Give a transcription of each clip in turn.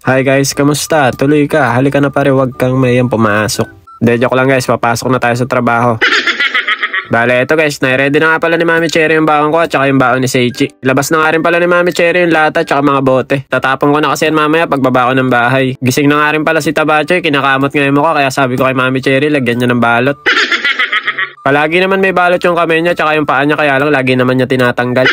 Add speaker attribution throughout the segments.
Speaker 1: Hi guys, kamusta? Tuloy ka. Halika na pare, wag kang mayang pumasok. Hindi, joke lang guys, papasok na tayo sa trabaho. Bale, eto guys, nai-ready na nga pala ni Mami Cherry yung baon ko at saka yung baon ni Seichi. Labas na nga rin pala ni Mami Cherry yung lata at saka mga bote. Tatapon ko na kasi yan mamaya pagbaba ko ng bahay. Gising na nga rin pala si Tabachoy, kinakamot nga yung mukha kaya sabi ko kay Mami Cherry, lagyan niya ng balot. Palagi naman may balot yung kamay niya at saka yung paa niya kaya lang lagi naman niya tinatanggal.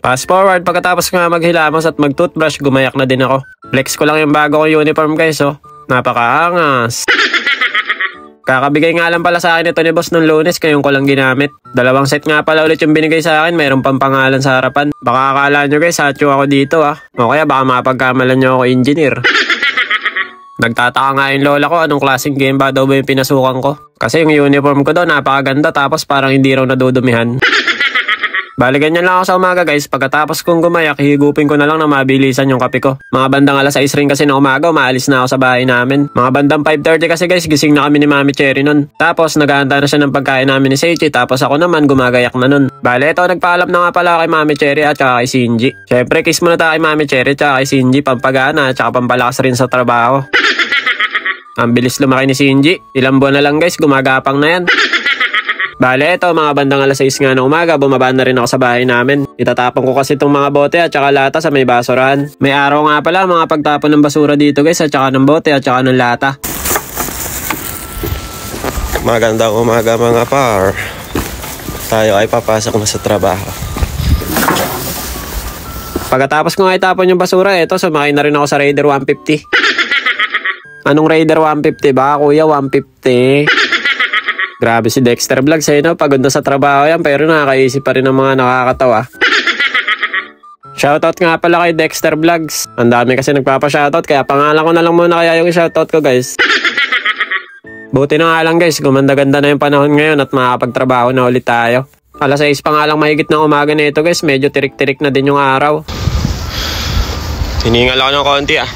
Speaker 1: Fast forward, pagkatapos ko nga maghilamos at mag-toothbrush, gumayak na din ako. Flex ko lang yung bago kong uniform guys, oh. Napakaangas. Kakabigay nga lang pala sa akin ito ni boss nung Lunes, kayong ko lang ginamit. 2 set nga pala ulit yung binigay sa akin, mayroon pang pangalan sa harapan. Baka akala nyo guys, hatcho ako dito ah. O kaya baka mapagkamalan nyo ako engineer. Nagtataka nga yung lola ko anong klaseng game ba daw ba yung pinasukan ko. Kasi yung uniform ko daw napakaganda tapos parang hindi raw nadudumihan. Bali ganyan lang ako sa umaga guys, pagkatapos kong gumayak, higupin ko na lang na mabilisan yung kape ko. Mga bandang 6 rin kasi na umaga, umaalis na ako sa bahay namin. Mga bandang 5:30 kasi guys, gising na kami ni Mami Cherry nun. Tapos naghahanda na siya ng pagkain namin ni Seichi, tapos ako naman gumagayak na nun. Bali ito, nagpaalam na nga pala kay Mami Cherry at saka kay Shinji. Syempre kiss muna tayo kay Mami Cherry at saka kay Shinji, pampagana at saka pampalakas rin sa trabaho. Ang bilis lumaki ni Shinji, ilang buwan na lang guys, gumagapang na yan. Bale, ito mga bandang 6 nga na umaga, bumaba na rin ako sa bahay namin. Itatapon ko kasi itong mga bote at saka lata sa may basurahan. May araw nga pala mga pagtapon ng basura dito guys, at saka ng bote at saka ng lata. Magandang umaga mga par. Tayo ay papasok na sa trabaho. Pagkatapos ko nga itapon yung basura, ito sumakay na rin ako sa Raider 150. Anong Raider 150 ba? Kuya, 150. Grabe si Dexter Vlogs eh, no? Pagod na sa trabaho yan pero nakakaisip pa rin ng mga nakakatawa. Shoutout nga pala kay Dexter Vlogs. Ang dami kasi nagpapa-shoutout kaya pangalan ko na lang muna kaya yung shoutout ko guys. Buti na nga lang guys, gumanda-ganda na yung panahon ngayon at makakapagtrabaho na ulit tayo. 6 pa nga lang mahigit ng umaga na ito guys, medyo tirik-tirik na din yung araw. Hiningal ako ng konti ah.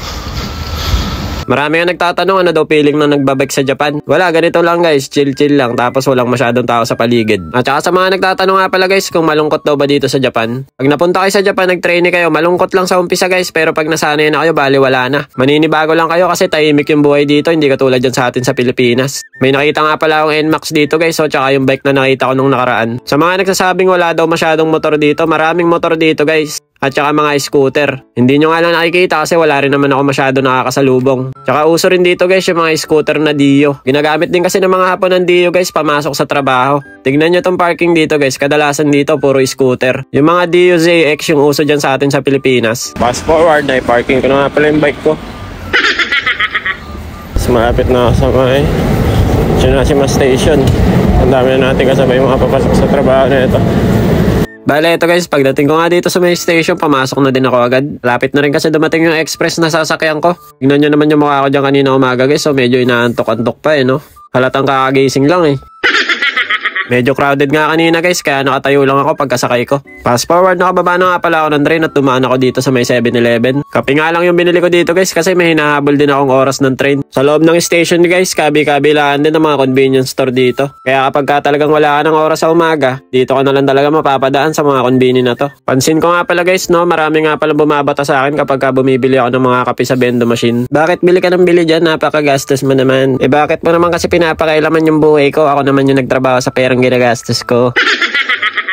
Speaker 1: Marami nga nagtatanong ano daw feeling na nagbabike sa Japan. Wala, ganito lang guys, chill-chill lang tapos walang masyadong tao sa paligid. At saka sa mga nagtatanong nga pala guys kung malungkot daw ba dito sa Japan. Pag napunta kayo sa Japan, nag-trainee kayo, malungkot lang sa umpisa guys pero pag nasanay na kayo, bali wala na. Maninibago lang kayo kasi tahimik yung buhay dito, hindi katulad dyan sa atin sa Pilipinas. May nakita nga pala akong NMAX dito guys, so tsaka yung bike na nakita ko nung nakaraan. Sa mga nagsasabing wala daw masyadong motor dito, maraming motor dito guys. At saka mga scooter. Hindi nyo nga lang nakikita kasi wala rin naman ako masyado nakakasalubong. Tsaka uso rin dito guys yung mga scooter na Dio. Ginagamit din kasi ng mga hapon ng Dio guys pamasok sa trabaho. Tignan nyo tong parking dito guys. Kadalasan dito puro scooter. Yung mga Dio ZX yung uso dyan sa atin sa Pilipinas. Fast forward na parking ko na nga pala yung bike ko. Mas malapit na ako sa may Tsunoshima Station. Ang dami na natin kasabay mga papasok sa trabaho na ito. Bale, ito guys, pagdating ko nga dito sa may station, pamasok na din ako agad. Lapit na rin kasi dumating yung express na sasakyan ko. Tignan nyo naman yung mukha ko dyan kanina umaga guys, so medyo inaantok-antok pa eh, no? Halatang kakagising lang eh. Medyo crowded nga kanina guys, kaya nakatayo lang ako pagkasakay ko. Fast forward, nakababa na nga pala ako ng train at dumaan ako dito sa may 7-Eleven. Kape nga lang yung binili ko dito guys kasi may hinahabol din akong oras ng train. Sa loob ng station guys, kabi-kabilaan din ng mga convenience store dito. Kaya kapag ka talagang wala ka ng oras sa umaga, dito ka na lang talaga mapapadaan sa mga convenience na to. Pansin ko nga pala guys, no, marami nga pala bumabata sa akin kapag ka bumibili ako ng mga kape sa vendo machine. Bakit bili ka ng bili dyan? Napakagastos mo naman. Eh bakit mo naman kasi pinapakailaman yung buhay ko? Ako naman yung nagtrabaho sa perang ginagastos ko.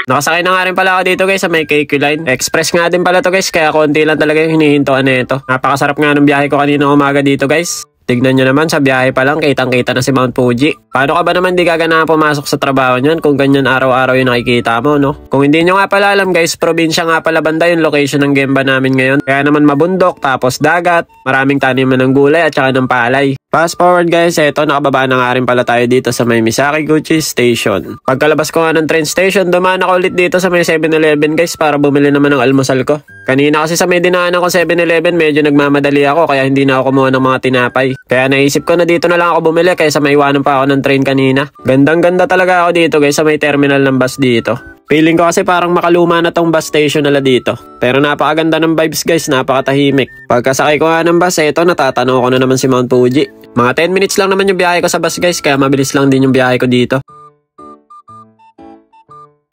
Speaker 1: Nakasakay na nga rin pala ako dito guys sa may KQ line. Express nga din pala to guys, kaya konti lang talaga yung hinihintoan na ito. Napakasarap nga ng biyahe ko kanina umaga dito guys. Tignan nyo naman, sa biyahe pa lang, kitang-kita na si Mount Fuji. Paano ka ba naman di gagana pumasok sa trabaho nyan kung ganyan araw-araw yung nakikita mo, no? Kung hindi nyo nga pala alam guys, probinsya nga pala banda yung location ng gemba namin ngayon. Kaya naman mabundok, tapos dagat, maraming taniman ng gulay at saka ng palay. Fast forward guys, eto nakababa na nga rin pala tayo dito sa may Misakiguchi Station. Pagkalabas ko nga ng train station, dumaan ako ulit dito sa may 7-Eleven guys para bumili naman ng almusal ko. Kanina kasi sa may dinaanan ko 7-Eleven medyo nagmamadali ako kaya hindi na ako kumuha ng mga tinapay. Kaya naisip ko na dito na lang ako bumili kaysa maiwanan pa ako ng train kanina. Gandang-ganda talaga ako dito guys sa may terminal ng bus dito. Feeling ko kasi parang makaluma na tong bus station nila dito. Pero napakaganda ng vibes guys, napakatahimik. Pagkasakay ko nga ng bus, eto natatanaw ko na naman si Mount Fuji. Mga 10 minutes lang naman yung biyahe ko sa bus guys, kaya mabilis lang din yung biyahe ko dito.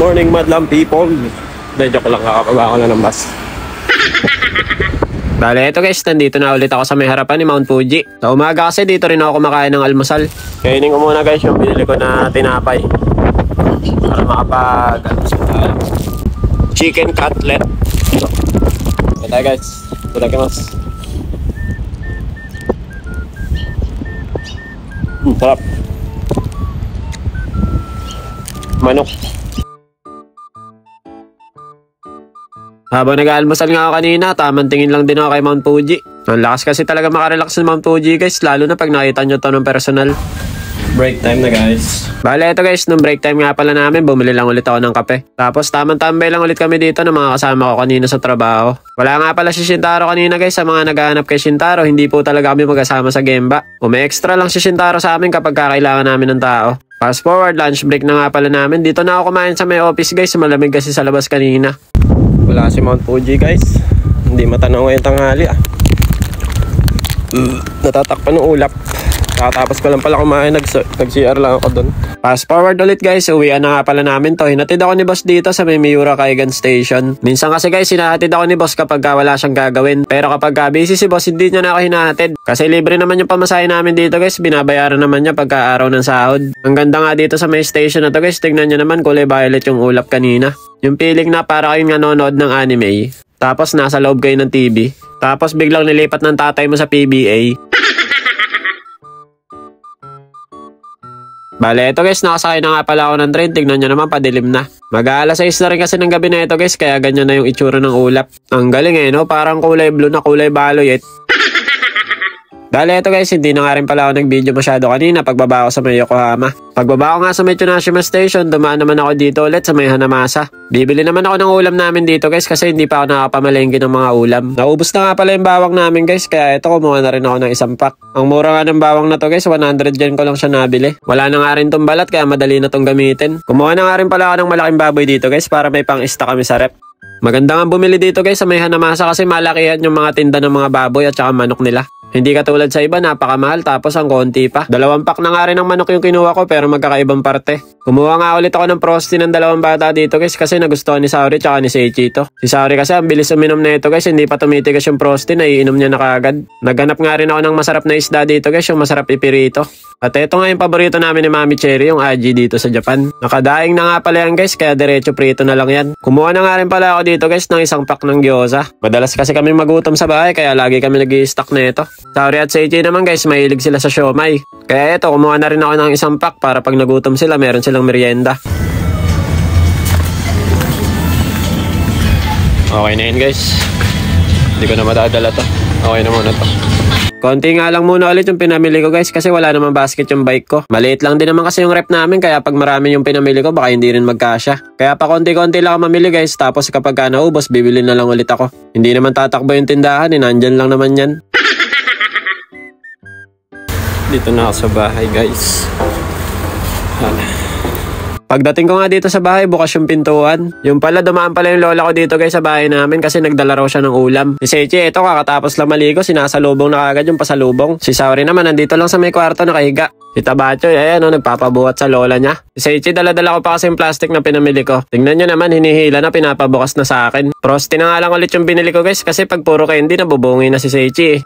Speaker 1: Morning madlang people. De, joke lang, kakababa ko na ng bus. Bale, eto guys, nandito na ulit ako sa may harapan ni Mount Fuji. Sa umaga kasi dito rin ako kumakain ng almusal. Kainin ko muna guys yung binili ko na tinapay. Para makapag-almusal tayo. Chicken cutlet. Ito guys, itadakimasu. Sarap. Manok. Habang nag-aalmusal nga ako kanina, tamang tingin lang din ako kay Mount Fuji. Ang lakas kasi talaga makarelax sa Mount Fuji guys, lalo na pag nakita nyo to ng personal. Break time na guys. Bale, ito guys, nung break time nga pala namin, bumili lang ulit ako ng kape. Tapos tamang tambay lang ulit kami dito ng mga kasama ko kanina sa trabaho. Wala nga pala si Shintaro kanina guys, sa mga naghahanap kay Shintaro, hindi po talaga kami magkasama sa Gemba. Umi-extra lang si Shintaro sa amin kapag kakailangan namin ng tao. Fast forward, lunch break na nga pala namin. Dito na ako kumain sa may office guys, malamig kasi sa labas kanina. Wala si Mount Fuji guys. Hindi matanaw ngayong tanghali ah. Natatakpan ng ulap. Tapos ko lang pala kumain, nag-CR lang ako doon. Fast forward ulit guys, uwian na nga pala namin to. Hinatid ako ni boss dito sa may Miura Kaigan Station. Minsan kasi guys, hinahatid ako ni boss kapag wala siyang gagawin. Pero kapag busy si boss, hindi niya na ako hinahatid. Kasi libre naman yung pamasahe namin dito guys, binabayaran naman niya pagka araw ng sahod. Ang ganda nga dito sa may station na to guys, tignan niyo naman kulay violet yung ulap kanina. Yung feeling na para kayong nanonood ng anime. Tapos nasa loob kayo ng TV. Tapos biglang nilipat ng tatay mo sa PBA. Bale, ito guys, nakasakay na nga pala ako ng train. Tignan nyo naman, padilim na. Mag-aalas 6 na rin kasi ng gabi na ito guys, kaya ganyan na yung itsura ng ulap. Ang galing eh, no? Parang kulay blue na kulay baloy eh. Dahil ito guys, hindi na nga rin pala ako nag-video masyado kanina pagbaba ako sa may Yokohama. Pagbaba ko nga sa may Tsunashima Station, dumaan naman ako dito ulit sa may Hanamasa. Bibili naman ako ng ulam namin dito guys kasi hindi pa ako nakapamalengke ng mga ulam. Naubos na nga pala yung bawang namin guys, kaya ito kumuha na rin ako ng isang pack. Ang mura nga ng bawang na to guys, 100 yen ko lang siya nabili. Wala na nga rin tong balat kaya madali na tong gamitin. Kumuha na nga rin pala ako ng malaking baboy dito guys para may pang-ista kami sa rep. Maganda nga bumili dito guys sa may Hanamasa kasi malakihan yung mga tinda ng mga baboy at saka manok nila. Hindi katulad sa iba, napakamahal tapos ang konti pa. 2 pack na nga rin ng manok yung kinuha ko pero magkakaibang parte. Kumuha nga ulit ako ng Frosty ng 2 bata dito guys kasi nagustuhan ni Saori tsaka ni Seichi ito. Si Saori kasi ang bilis uminom na ito guys, hindi pa tumitigas yung Frosty, naiinom niya na kaagad. Naghanap nga rin ako ng masarap na isda dito guys, yung masarap ipirito. At ito nga yung paborito namin ni Mami Cherry, yung aji dito sa Japan. Nakadaing na nga pala yan guys, kaya diretso prito na lang yan. Kumuha na nga rin pala ako dito guys ng 1 pack ng gyoza. Madalas kasi kami magutom sa bahay kaya lagi kami nag-i-stock na ito. Saori at Seichi naman guys, mahilig sila sa siomai. Kaya ito, kumuha na rin ako ng 1 pack para pag nagutom sila, meron silang merienda. Okay na yun guys. Hindi ko na madadala to. Okay na muna to. Konti nga lang muna ulit yung pinamili ko guys kasi wala naman basket yung bike ko. Maliit lang din naman kasi yung rep namin kaya pag marami yung pinamili ko baka hindi rin magkasya. Kaya pa konti-konti lang ako mamili guys, tapos kapag naubos bibili na lang ulit ako. Hindi naman tatakbo yung tindahan, nandyan lang naman yan. Dito na ako sa bahay guys. Pagdating ko nga dito sa bahay, bukas yung pintuan. Yung pala, dumaan pala yung lola ko dito guys sa bahay namin kasi nagdala raw siya ng ulam. Si Seichi, eto kakatapos lang maligo, sinasalubong na kagad yung pasalubong. Si Saori naman, nandito lang sa may kwarto nakahiga. Si Tabacho, ayan o, nagpapabuhat sa lola niya. Si Seichi, dala-dala ko pa kasi yung plastic na pinamili ko. Tingnan nyo naman, hinihila na, pinapabukas na sa akin. Frosty na nga lang ulit yung binili ko guys kasi pag puro candy, nabubungi na si Seichi eh.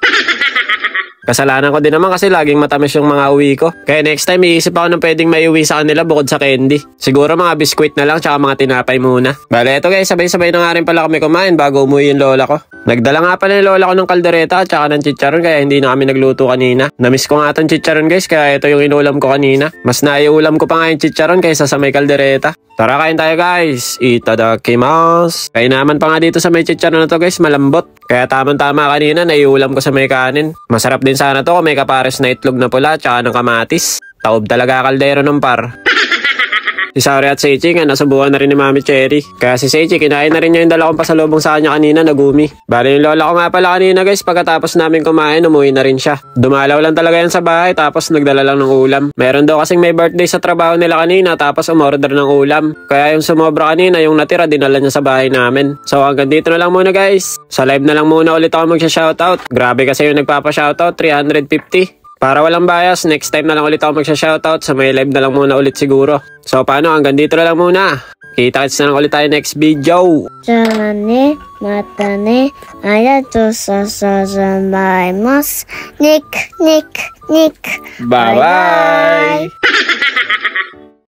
Speaker 1: Kasalanan ko din naman kasi laging matamis yung mga uwi ko. Kaya next time iisip ako ng pwedeng maiuwi sa kanila bukod sa candy. Siguro mga biskwit na lang tsaka mga tinapay muna. Bale eto guys, sabay-sabay na nga rin pala kami kumain bago umuwi yung lola ko. Nagdala nga pala yung lola ko ng kaldereta at tsaka ng chicharon kaya hindi na kami nagluto kanina. Namiss ko nga itong chicharon guys kaya ito yung inulam ko kanina. Mas naiulam ko pa nga yung chicharon kaysa sa may kaldereta. Tara kain tayo guys. Itadakimasu. Kaya naman pa nga dito sa may chicharon na to guys, malambot. Kaya tamang-tama kanina naiulam ko sa may kanin. Masarap din sana to kung may kapares na itlog na pula tsaka ng kamatis. Taob talaga kaldero ng par. Si Saori at Seichi nga nasubukan na rin ni Mami Cherry. Kaya si Seichi kinain na rin niya yung 2 pasalubong sa kanya kanina na gumi. Bale yung lola ko nga pala kanina guys, pagkatapos namin kumain umuwi na rin siya. Dumalaw lang talaga yan sa bahay tapos nagdala lang ng ulam. Meron daw kasing may birthday sa trabaho nila kanina tapos umorder ng ulam. Kaya yung sumobra kanina yung natira dinala niya sa bahay namin. So hanggang dito na lang muna guys. Sa live na lang muna ulit ako magsha-shoutout. Grabe kasi yung nagpapa-shoutout, 350. Para walang bias, next time na lang ulit ako magsha-shoutout. Sa may live na lang muna ulit siguro. So paano, hanggang dito na lang muna. Kita-kits na lang ulit tayo next video.
Speaker 2: じゃあね、またね。ありがとうささざまいます。ニック、ニック、ニック。
Speaker 1: Bye-bye!